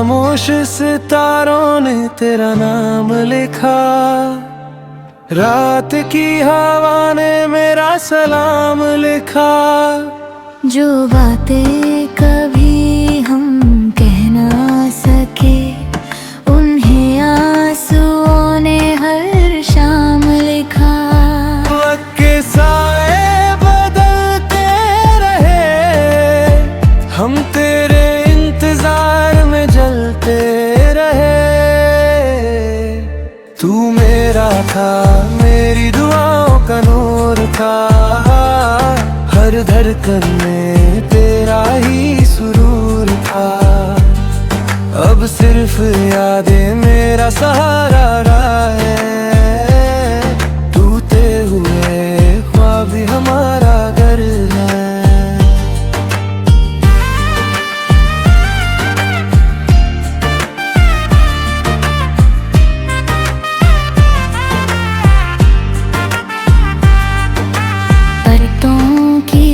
खामोश सितारों ने तेरा नाम लिखा, रात की हवा ने मेरा सलाम लिखा। जो बातें कभी हम कह ना सके, उन्हें आंसुओं ने हर शाम लिखा। वक्त के साए बदलते रहे, हम तेरे इंतजार में जलते रहे। तू मेरा था, मेरी दुआओं का नूर था, हर धड़कन में तेरा ही सुरूर था। अब सिर्फ यादें मेरा सहारा रहा है, टूटे हुए ख्वाब भी हमारा घर है।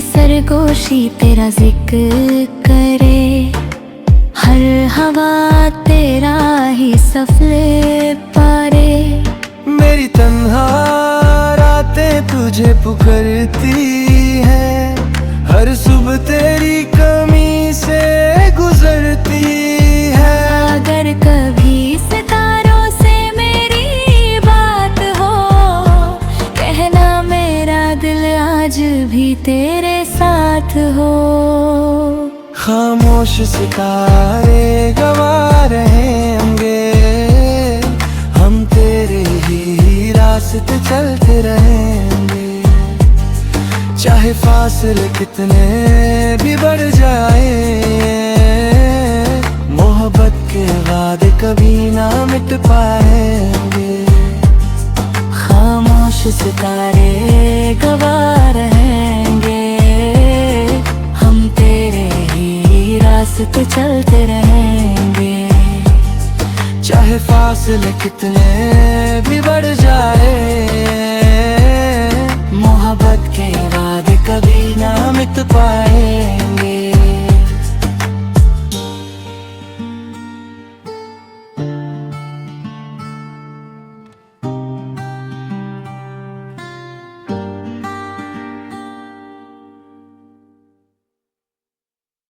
सरगोशी तेरा जिक्र करे, हर हवा तेरा ही सफले पारे। मेरी तन्हा रातें तुझे पुकारती है, हर सुबह तेरी कमी से गुजरती है। अगर कभी सितारों से मेरी बात हो, कहना मेरा दिल आज भी तेरे साथ हो। खामोश सितारे गवा रहेंगे, हम तेरे ही रास्ते चलते रहेंगे। चाहे फासले कितने भी बढ़ जाए, मोहब्बत के वादे कभी ना मिट पाएंगे। खामोश सितारे गवा रहेंगे, हम तेरे ही रास्ते चलते रहेंगे। चाहे फासले कितने भी बढ़ जाए, मोहब्बत के वादे कभी ना मिट पाएंगे।